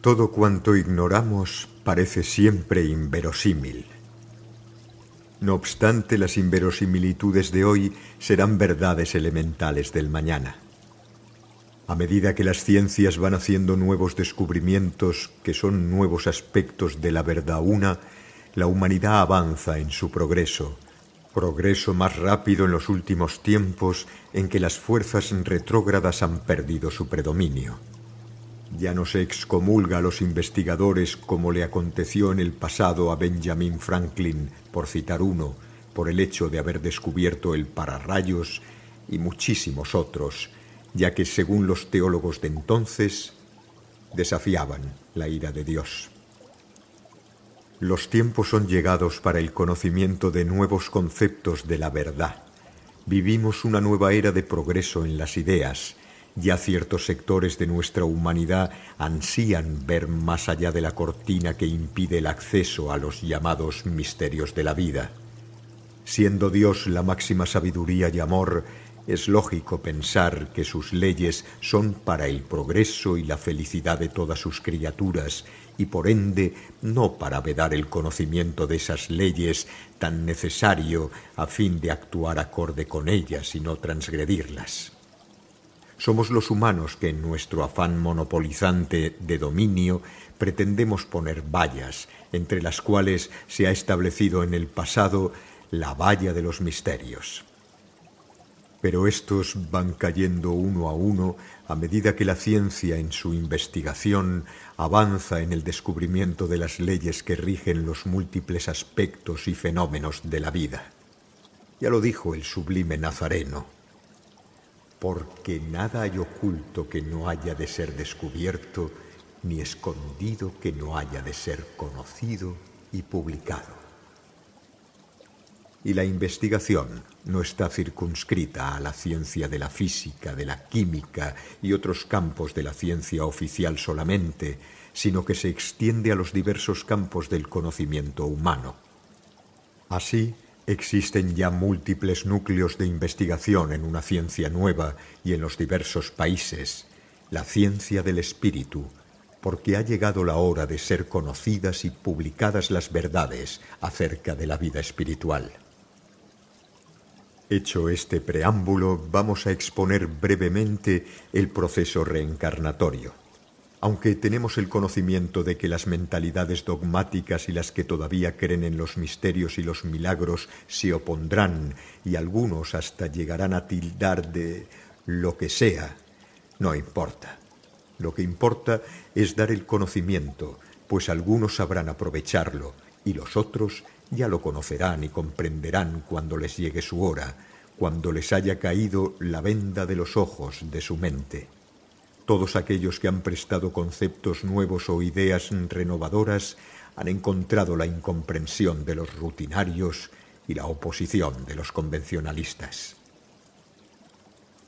Todo cuanto ignoramos parece siempre inverosímil. No obstante, las inverosimilitudes de hoy serán verdades elementales del mañana. A medida que las ciencias van haciendo nuevos descubrimientos que son nuevos aspectos de la verdad una, la humanidad avanza en su progreso más rápido en los últimos tiempos en que las fuerzas retrógradas han perdido su predominio. Ya no se excomulga a los investigadores como le aconteció en el pasado a Benjamin Franklin, por citar uno, por el hecho de haber descubierto el pararrayos, y muchísimos otros, ya que, según los teólogos de entonces, desafiaban la ira de Dios. Los tiempos son llegados para el conocimiento de nuevos conceptos de la verdad. Vivimos una nueva era de progreso en las ideas. Ya ciertos sectores de nuestra humanidad ansían ver más allá de la cortina que impide el acceso a los llamados misterios de la vida. Siendo Dios la máxima sabiduría y amor, es lógico pensar que sus leyes son para el progreso y la felicidad de todas sus criaturas, y por ende no para vedar el conocimiento de esas leyes tan necesario a fin de actuar acorde con ellas y no transgredirlas. Somos los humanos que en nuestro afán monopolizante de dominio pretendemos poner vallas, entre las cuales se ha establecido en el pasado la valla de los misterios. Pero estos van cayendo uno a uno a medida que la ciencia en su investigación avanza en el descubrimiento de las leyes que rigen los múltiples aspectos y fenómenos de la vida. Ya lo dijo el sublime Nazareno: porque nada hay oculto que no haya de ser descubierto, ni escondido que no haya de ser conocido y publicado. Y la investigación no está circunscrita a la ciencia de la física, de la química y otros campos de la ciencia oficial solamente, sino que se extiende a los diversos campos del conocimiento humano. Así, existen ya múltiples núcleos de investigación en una ciencia nueva y en los diversos países, la ciencia del espíritu, porque ha llegado la hora de ser conocidas y publicadas las verdades acerca de la vida espiritual. Hecho este preámbulo, vamos a exponer brevemente el proceso reencarnatorio. Aunque tenemos el conocimiento de que las mentalidades dogmáticas y las que todavía creen en los misterios y los milagros se opondrán y algunos hasta llegarán a tildar de lo que sea, no importa. Lo que importa es dar el conocimiento, pues algunos sabrán aprovecharlo y los otros ya lo conocerán y comprenderán cuando les llegue su hora, cuando les haya caído la venda de los ojos de su mente. Todos aquellos que han prestado conceptos nuevos o ideas renovadoras han encontrado la incomprensión de los rutinarios y la oposición de los convencionalistas.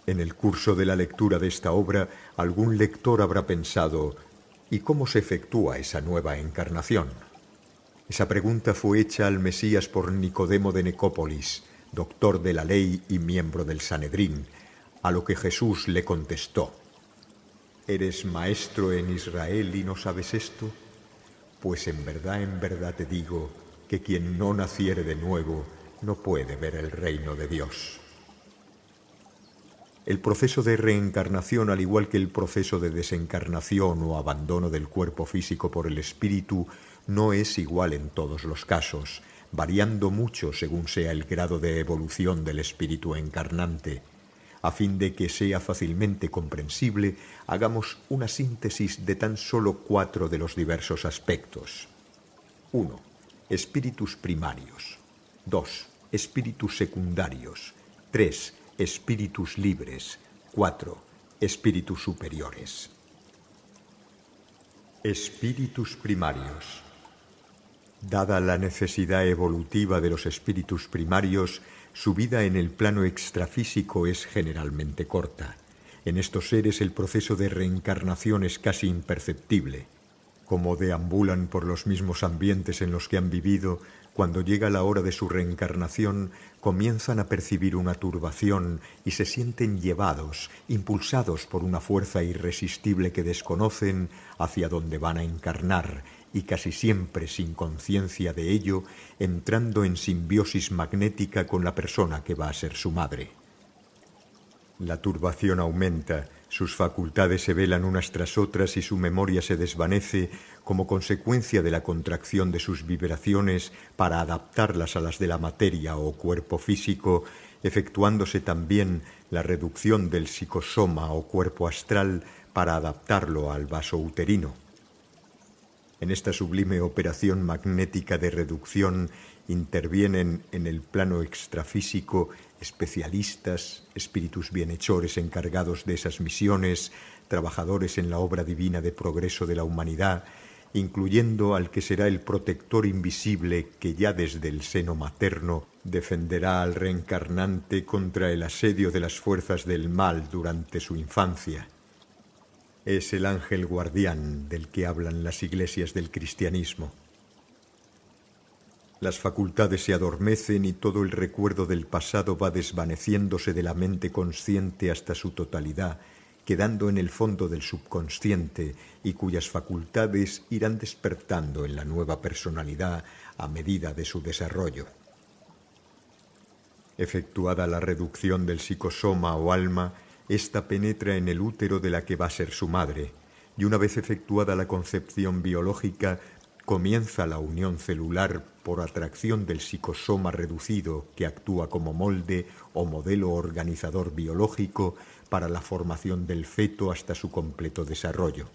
En el curso de la lectura de esta obra, algún lector habrá pensado: ¿y cómo se efectúa esa nueva encarnación? Esa pregunta fue hecha al Mesías por Nicodemo de Nicópolis, doctor de la ley y miembro del Sanedrín, a lo que Jesús le contestó: ¿eres maestro en Israel y no sabes esto? Pues en verdad te digo que quien no naciere de nuevo no puede ver el reino de Dios. El proceso de reencarnación, al igual que el proceso de desencarnación o abandono del cuerpo físico por el espíritu, no es igual en todos los casos, variando mucho según sea el grado de evolución del espíritu encarnante. A fin de que sea fácilmente comprensible, hagamos una síntesis de tan solo 4 de los diversos aspectos. 1. Espíritus primarios. 2. Espíritus secundarios. 3. Espíritus libres. 4. Espíritus superiores. Espíritus primarios. Dada la necesidad evolutiva de los espíritus primarios, su vida en el plano extrafísico es generalmente corta. En estos seres el proceso de reencarnación es casi imperceptible. Como deambulan por los mismos ambientes en los que han vivido, Cuando llega la hora de su reencarnación, comienzan a percibir una turbación y se sienten llevados, impulsados por una fuerza irresistible que desconocen hacia donde van a encarnar, y casi siempre sin conciencia de ello, entrando en simbiosis magnética con la persona que va a ser su madre. La turbación aumenta, sus facultades se velan unas tras otras y su memoria se desvanece como consecuencia de la contracción de sus vibraciones para adaptarlas a las de la materia o cuerpo físico, efectuándose también la reducción del psicosoma o cuerpo astral para adaptarlo al vaso uterino. En esta sublime operación magnética de reducción intervienen en el plano extrafísico especialistas, espíritus bienhechores encargados de esas misiones, trabajadores en la obra divina de progreso de la humanidad, incluyendo al que será el protector invisible que ya desde el seno materno defenderá al reencarnante contra el asedio de las fuerzas del mal durante su infancia. Es el ángel guardián del que hablan las iglesias del cristianismo. Las facultades se adormecen y todo el recuerdo del pasado va desvaneciéndose de la mente consciente hasta su totalidad, quedando en el fondo del subconsciente y cuyas facultades irán despertando en la nueva personalidad a medida de su desarrollo. Efectuada la reducción del psicosoma o alma, ésta penetra en el útero de la que va a ser su madre, y una vez efectuada la concepción biológica, comienza la unión celular por atracción del psicosoma reducido que actúa como molde o modelo organizador biológico para la formación del feto hasta su completo desarrollo.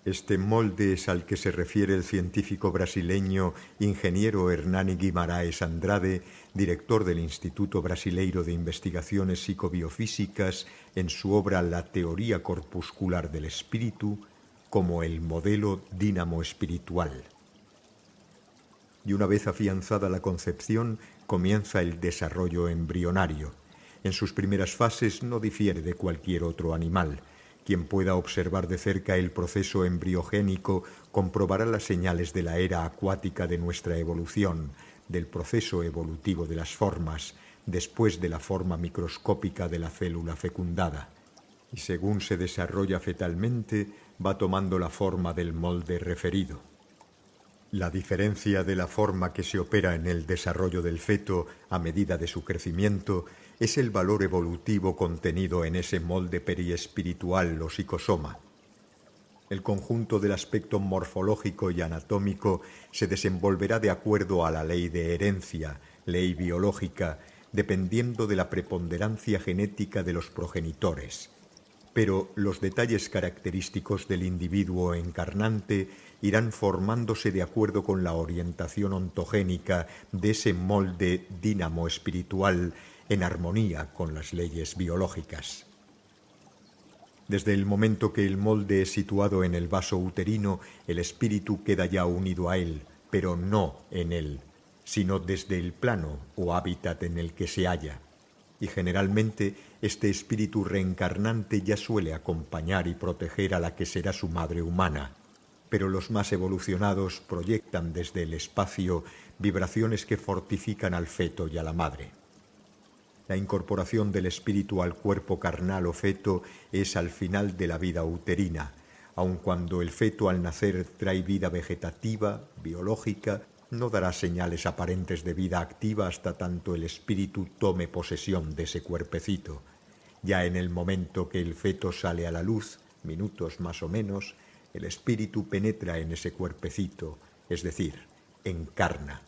Este molde es al que se refiere el científico brasileño ingeniero Hernani Guimaraes Andrade, director del Instituto Brasileiro de Investigaciones Psicobiofísicas, en su obra La teoría corpuscular del espíritu, como el modelo dínamo espiritual. Y una vez afianzada la concepción, comienza el desarrollo embrionario. En sus primeras fases no difiere de cualquier otro animal. Quien pueda observar de cerca el proceso embriogénico comprobará las señales de la era acuática de nuestra evolución, del proceso evolutivo de las formas, después de la forma microscópica de la célula fecundada. Y según se desarrolla fetalmente, va tomando la forma del molde referido. La diferencia de la forma que se opera en el desarrollo del feto a medida de su crecimiento es el valor evolutivo contenido en ese molde periespiritual o psicosoma. El conjunto del aspecto morfológico y anatómico se desenvolverá de acuerdo a la ley de herencia, ley biológica, dependiendo de la preponderancia genética de los progenitores. Pero los detalles característicos del individuo encarnante irán formándose de acuerdo con la orientación ontogénica de ese molde dínamo espiritual en armonía con las leyes biológicas. Desde el momento que el molde es situado en el vaso uterino, el espíritu queda ya unido a él, pero no en él, sino desde el plano o hábitat en el que se halla. Y generalmente este espíritu reencarnante ya suele acompañar y proteger a la que será su madre humana, pero los más evolucionados proyectan desde el espacio vibraciones que fortifican al feto y a la madre. La incorporación del espíritu al cuerpo carnal o feto es al final de la vida uterina, aun cuando el feto al nacer trae vida vegetativa, biológica, no dará señales aparentes de vida activa hasta tanto el espíritu tome posesión de ese cuerpecito. Ya en el momento que el feto sale a la luz, minutos más o menos, el espíritu penetra en ese cuerpecito, es decir, encarna.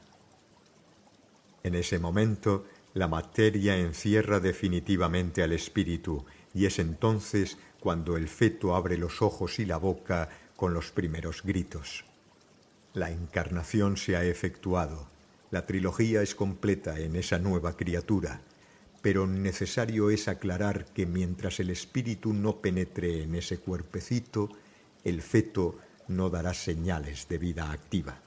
En ese momento, la materia encierra definitivamente al espíritu, y es entonces cuando el feto abre los ojos y la boca con los primeros gritos. La encarnación se ha efectuado. La trilogía es completa en esa nueva criatura, pero necesario es aclarar que mientras el espíritu no penetre en ese cuerpecito, el feto no dará señales de vida activa.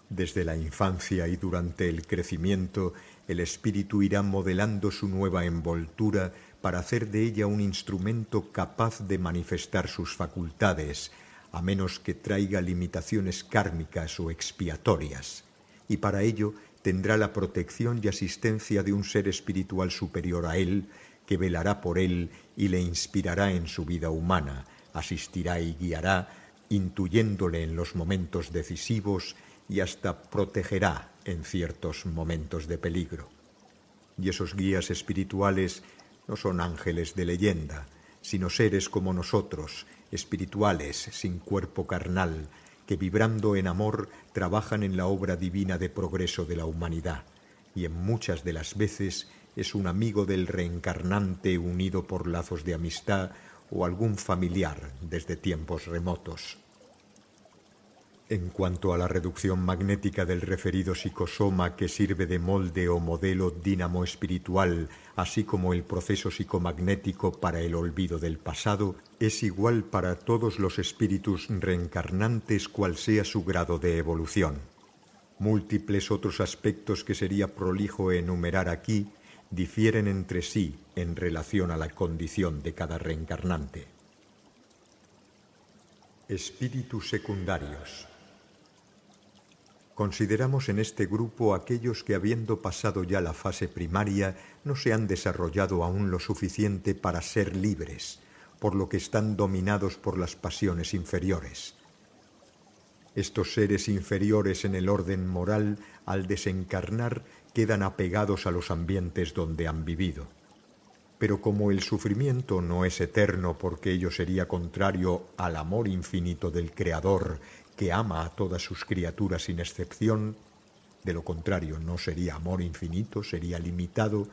Desde la infancia y durante el crecimiento, el espíritu irá modelando su nueva envoltura para hacer de ella un instrumento capaz de manifestar sus facultades, a menos que traiga limitaciones kármicas o expiatorias. y para ello tendrá la protección y asistencia de un ser espiritual superior a él, que velará por él y le inspirará en su vida humana, asistirá y guiará, intuyéndole en los momentos decisivos y hasta protegerá en ciertos momentos de peligro. Y esos guías espirituales no son ángeles de leyenda, sino seres como nosotros, espirituales, sin cuerpo carnal, que vibrando en amor trabajan en la obra divina de progreso de la humanidad, y en muchas de las veces es un amigo del reencarnante unido por lazos de amistad o algún familiar desde tiempos remotos. En cuanto a la reducción magnética del referido psicosoma, que sirve de molde o modelo dínamo espiritual, así como el proceso psicomagnético para el olvido del pasado, es igual para todos los espíritus reencarnantes, cual sea su grado de evolución. Múltiples otros aspectos que sería prolijo enumerar aquí difieren entre sí en relación a la condición de cada reencarnante. Espíritus secundarios. Consideramos en este grupo aquellos que, habiendo pasado ya la fase primaria, no se han desarrollado aún lo suficiente para ser libres, por lo que están dominados por las pasiones inferiores. Estos seres inferiores en el orden moral, al desencarnar, quedan apegados a los ambientes donde han vivido. Pero como el sufrimiento no es eterno, porque ello sería contrario al amor infinito del Creador, que ama a todas sus criaturas sin excepción, de lo contrario no sería amor infinito, sería limitado,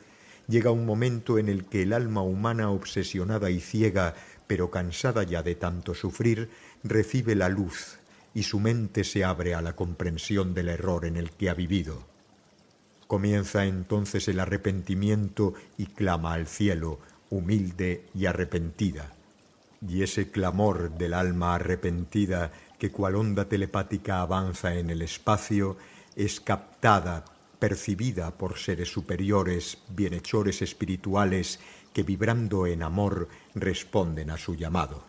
llega un momento en el que el alma humana, obsesionada y ciega, pero cansada ya de tanto sufrir, recibe la luz y su mente se abre a la comprensión del error en el que ha vivido. Comienza entonces el arrepentimiento y clama al cielo, humilde y arrepentida. Y ese clamor del alma arrepentida, que cual onda telepática avanza en el espacio, es captada, percibida por seres superiores, bienhechores espirituales, que vibrando en amor responden a su llamado.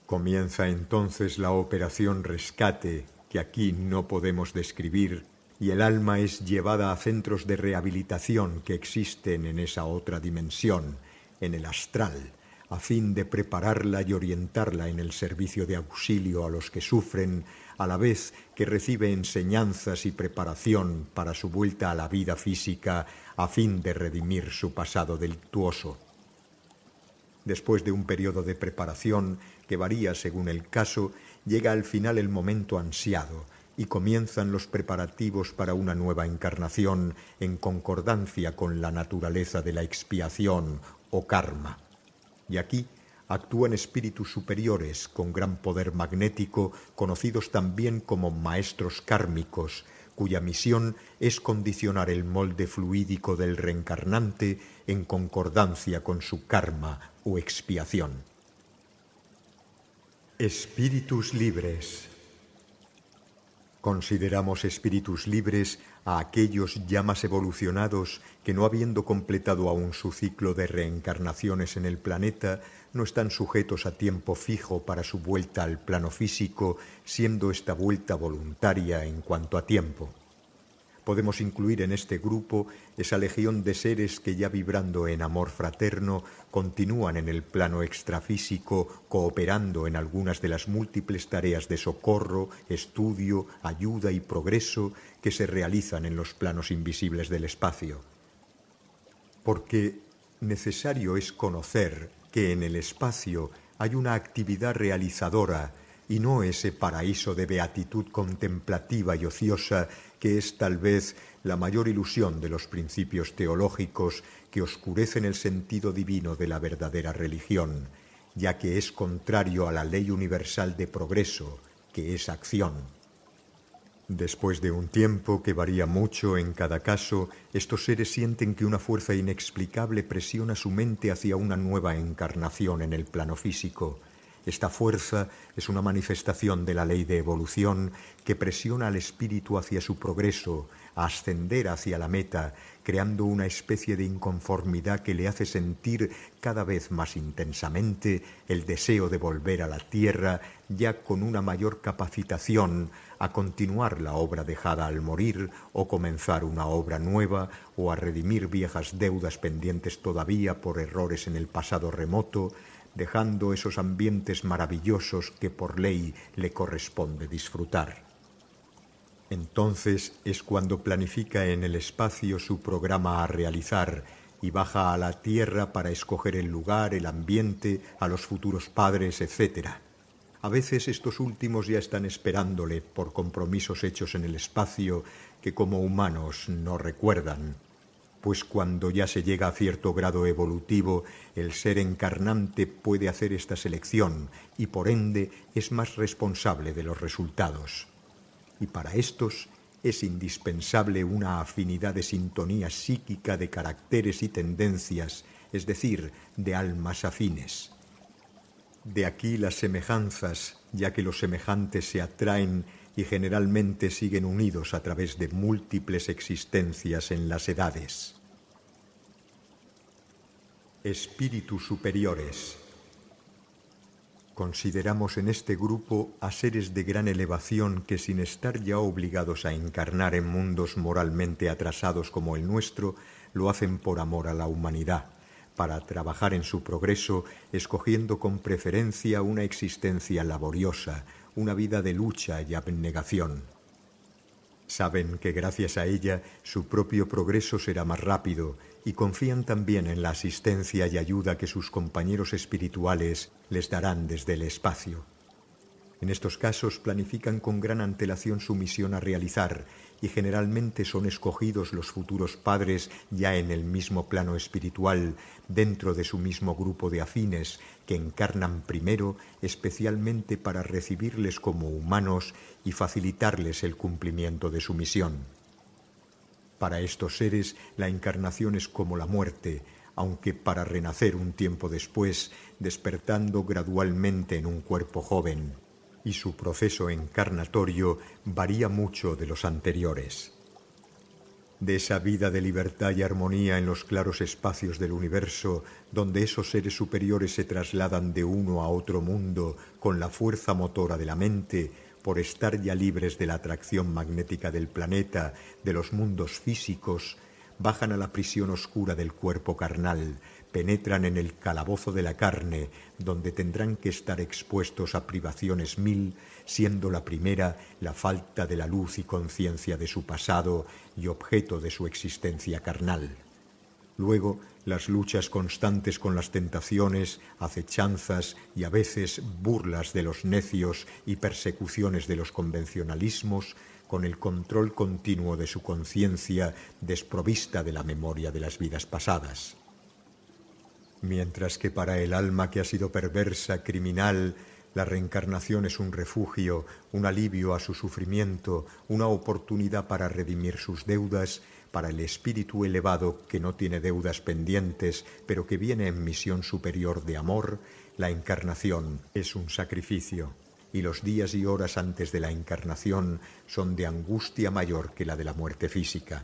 Comienza entonces la operación rescate, que aquí no podemos describir, y el alma es llevada a centros de rehabilitación que existen en esa otra dimensión, en el astral, a fin de prepararla y orientarla en el servicio de auxilio a los que sufren, a la vez que recibe enseñanzas y preparación para su vuelta a la vida física, a fin de redimir su pasado delictuoso. Después de un periodo de preparación, que varía según el caso, llega al final el momento ansiado, y comienzan los preparativos para una nueva encarnación en concordancia con la naturaleza de la expiación o karma. Y aquí actúan espíritus superiores con gran poder magnético, conocidos también como maestros kármicos, cuya misión es condicionar el molde fluídico del reencarnante en concordancia con su karma o expiación. Espíritus libres. Consideramos espíritus libres a aquellos ya más evolucionados que, no habiendo completado aún su ciclo de reencarnaciones en el planeta, no están sujetos a tiempo fijo para su vuelta al plano físico, siendo esta vuelta voluntaria en cuanto a tiempo. Podemos incluir en este grupo esa legión de seres que, ya vibrando en amor fraterno, continúan en el plano extrafísico, cooperando en algunas de las múltiples tareas de socorro, estudio, ayuda y progreso que se realizan en los planos invisibles del espacio. Porque necesario es conocer que en el espacio hay una actividad realizadora y no ese paraíso de beatitud contemplativa y ociosa que es tal vez la mayor ilusión de los principios teológicos que oscurecen el sentido divino de la verdadera religión, ya que es contrario a la ley universal de progreso, que es acción. Después de un tiempo que varía mucho en cada caso, estos seres sienten que una fuerza inexplicable presiona su mente hacia una nueva encarnación en el plano físico, Esta fuerza es una manifestación de la ley de evolución que presiona al espíritu hacia su progreso, a ascender hacia la meta, creando una especie de inconformidad que le hace sentir cada vez más intensamente el deseo de volver a la tierra, ya con una mayor capacitación, a continuar la obra dejada al morir, o comenzar una obra nueva, o a redimir viejas deudas pendientes todavía por errores en el pasado remoto, dejando esos ambientes maravillosos que por ley le corresponde disfrutar. Entonces es cuando planifica en el espacio su programa a realizar y baja a la tierra para escoger el lugar, el ambiente, a los futuros padres, etc. A veces estos últimos ya están esperándole por compromisos hechos en el espacio que como humanos no recuerdan. Pues cuando ya se llega a cierto grado evolutivo, el ser encarnante puede hacer esta selección y por ende es más responsable de los resultados. Y para estos es indispensable una afinidad de sintonía psíquica de caracteres y tendencias, es decir, de almas afines. De aquí las semejanzas, ya que los semejantes se atraen y generalmente siguen unidos a través de múltiples existencias en las edades. Espíritus superiores. Consideramos en este grupo a seres de gran elevación que, sin estar ya obligados a encarnar en mundos moralmente atrasados como el nuestro, lo hacen por amor a la humanidad, para trabajar en su progreso, escogiendo con preferencia una existencia laboriosa, una vida de lucha y abnegación. Saben que gracias a ella su propio progreso será más rápido y confían también en la asistencia y ayuda que sus compañeros espirituales les darán desde el espacio. En estos casos planifican con gran antelación su misión a realizar y generalmente son escogidos los futuros padres ya en el mismo plano espiritual, dentro de su mismo grupo de afines que encarnan primero especialmente para recibirles como humanos y facilitarles el cumplimiento de su misión. Para estos seres la encarnación es como la muerte, aunque para renacer un tiempo después, despertando gradualmente en un cuerpo joven. Y su proceso encarnatorio varía mucho de los anteriores. De esa vida de libertad y armonía en los claros espacios del universo, donde esos seres superiores se trasladan de uno a otro mundo con la fuerza motora de la mente, por estar ya libres de la atracción magnética del planeta, de los mundos físicos, bajan a la prisión oscura del cuerpo carnal, penetran en el calabozo de la carne, donde tendrán que estar expuestos a privaciones 1000, siendo la primera la falta de la luz y conciencia de su pasado y objeto de su existencia carnal. Luego, las luchas constantes con las tentaciones, acechanzas y a veces burlas de los necios y persecuciones de los convencionalismos, con el control continuo de su conciencia desprovista de la memoria de las vidas pasadas. Mientras que para el alma que ha sido perversa, criminal, la reencarnación es un refugio, un alivio a su sufrimiento, una oportunidad para redimir sus deudas, para el espíritu elevado que no tiene deudas pendientes, pero que viene en misión superior de amor, la encarnación es un sacrificio, y los días y horas antes de la encarnación son de angustia mayor que la de la muerte física.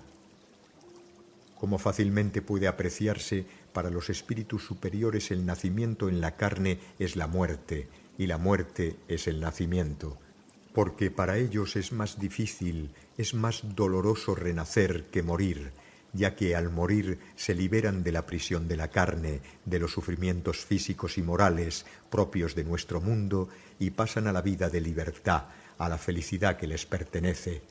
Como fácilmente puede apreciarse, para los espíritus superiores el nacimiento en la carne es la muerte, y la muerte es el nacimiento, porque para ellos es más difícil, es más doloroso renacer que morir, ya que al morir se liberan de la prisión de la carne, de los sufrimientos físicos y morales propios de nuestro mundo y pasan a la vida de libertad, a la felicidad que les pertenece,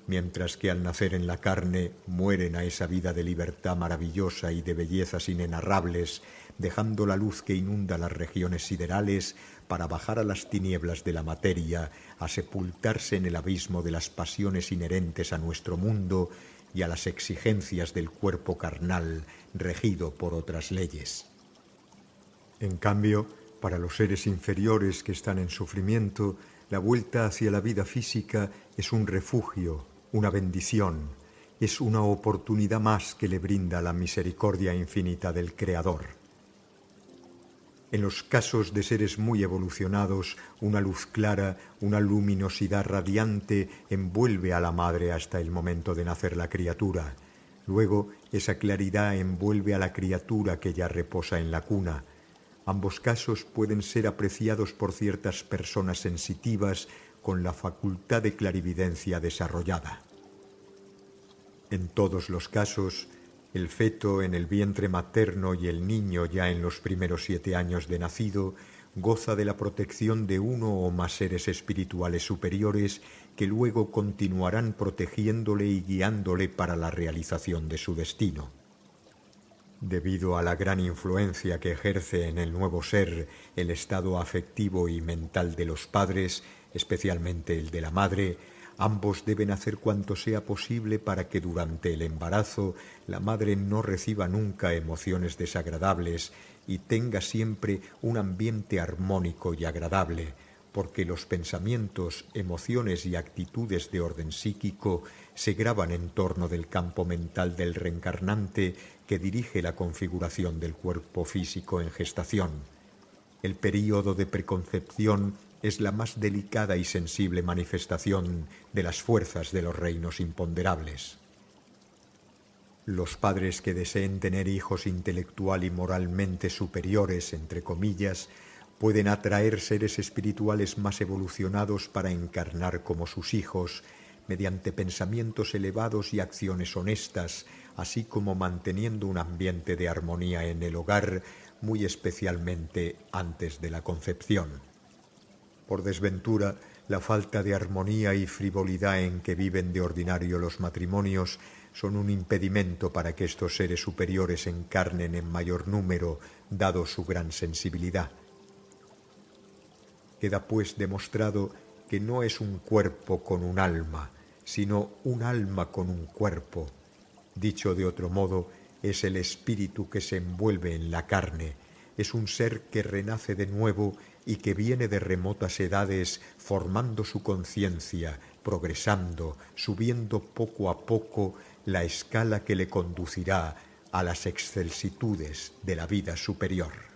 mientras que al nacer en la carne mueren a esa vida de libertad maravillosa y de bellezas inenarrables, dejando la luz que inunda las regiones siderales para bajar a las tinieblas de la materia, a sepultarse en el abismo de las pasiones inherentes a nuestro mundo y a las exigencias del cuerpo carnal regido por otras leyes. En cambio, para los seres inferiores que están en sufrimiento, la vuelta hacia la vida física es un refugio, una bendición, es una oportunidad más que le brinda la misericordia infinita del Creador. En los casos de seres muy evolucionados, una luz clara, una luminosidad radiante envuelve a la madre hasta el momento de nacer la criatura. Luego, esa claridad envuelve a la criatura que ya reposa en la cuna. Ambos casos pueden ser apreciados por ciertas personas sensitivas con la facultad de clarividencia desarrollada. En todos los casos, el feto en el vientre materno y el niño ya en los primeros 7 años de nacido goza de la protección de uno o más seres espirituales superiores que luego continuarán protegiéndole y guiándole para la realización de su destino. Debido a la gran influencia que ejerce en el nuevo ser el estado afectivo y mental de los padres, especialmente el de la madre, ambos deben hacer cuanto sea posible para que durante el embarazo la madre no reciba nunca emociones desagradables y tenga siempre un ambiente armónico y agradable, porque los pensamientos, emociones y actitudes de orden psíquico se graban en torno del campo mental del reencarnante que dirige la configuración del cuerpo físico en gestación. El período de preconcepción es la más delicada y sensible manifestación de las fuerzas de los reinos imponderables. Los padres que deseen tener hijos intelectual y moralmente superiores, entre comillas, pueden atraer seres espirituales más evolucionados para encarnar como sus hijos, mediante pensamientos elevados y acciones honestas, así como manteniendo un ambiente de armonía en el hogar, muy especialmente antes de la concepción. Por desventura, la falta de armonía y frivolidad en que viven de ordinario los matrimonios son un impedimento para que estos seres superiores encarnen en mayor número, dado su gran sensibilidad. Queda pues demostrado que no es un cuerpo con un alma, sino un alma con un cuerpo. Dicho de otro modo, es el espíritu que se envuelve en la carne, es un ser que renace de nuevo y que viene de remotas edades formando su conciencia, progresando, subiendo poco a poco la escala que le conducirá a las excelsitudes de la vida superior.